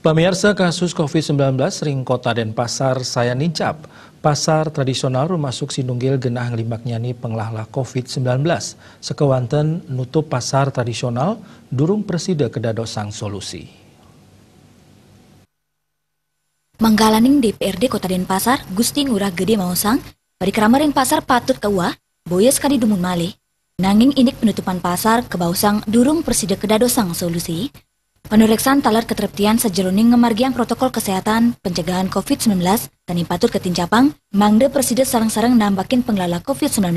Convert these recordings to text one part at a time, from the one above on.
Pemirsa, kasus COVID-19 ring kota Denpasar saya nincap. Pasar tradisional rumah suk Sinunggil genah ngelimbak nyani penglahlah COVID-19. Sekewanten nutup pasar tradisional durung presida kedadosang solusi. Manggalaning DPRD Kota Denpasar, Gusti Ngurah Gede Mausang, bari krama ring pasar patut keuah, boyes kadi dumun malih. Nanging indik penutupan pasar kebausang durung presida kedadosang solusi. Penurisan talar ketertian sejeroning ngemargiang protokol kesehatan pencegahan COVID-19 tani patut ketinjapang mangde presiden sarang-sarang nambakin pengelola COVID-19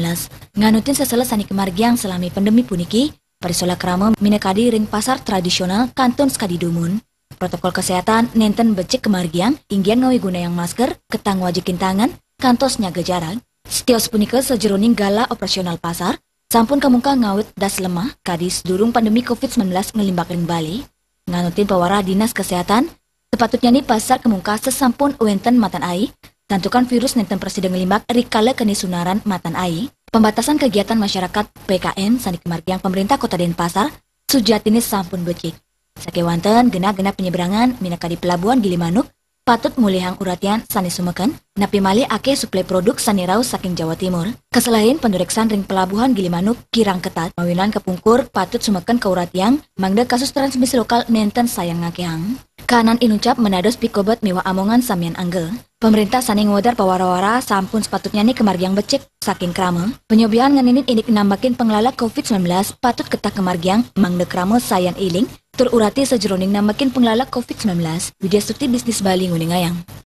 nganutin seseles sani kemargiang selami pandemi puniki parisola krama minekadi ring pasar tradisional kanton skadi dumun protokol kesehatan nenten becek kemargiang inggian ngawi guna yang masker ketang wajikin tangan kantos nyaga jarak setios punika sejeroning gala operasional pasar sampun kamungka ngawit das lemah kadis durung pandemi COVID-19 ngelimbak ring Bali nganutin pewara dinas kesehatan, sepatutnya nih pasar kemungka sesampun wenten matan ai, tentukan virus nenten presiden ngelimbak rikala keni sunaran matan ai, pembatasan kegiatan masyarakat PKM sani kemargiang pemerintah Kota Denpasar, sujatini sampun becik. Sakewanten genah-genah penyeberangan minaka di pelabuhan Gilimanuk, patut mulihang uratian sani sumeken, napi mali ake suplai produk sani raus saking Jawa Timur. Keselain pendureksan ring pelabuhan Gilimanuk kirang ketat, mawinan kepungkur patut sumeken ke uratian, mangda kasus transmisi lokal nenten sayang ngakehang. Kanan inucap menados pikobat mewah amongan samian anggel. Pemerintah sani ngodar pawara-wara sampun sepatutnya nih kemargiang becek saking krama. Penyobihan nganinin indik nambakin pengelala COVID-19 patut ketak kemargiang mangda krama sayang iling tur urati sejeroning nambakin pengelala COVID-19. Widya Sukti Bisnis Bali Nguningayang.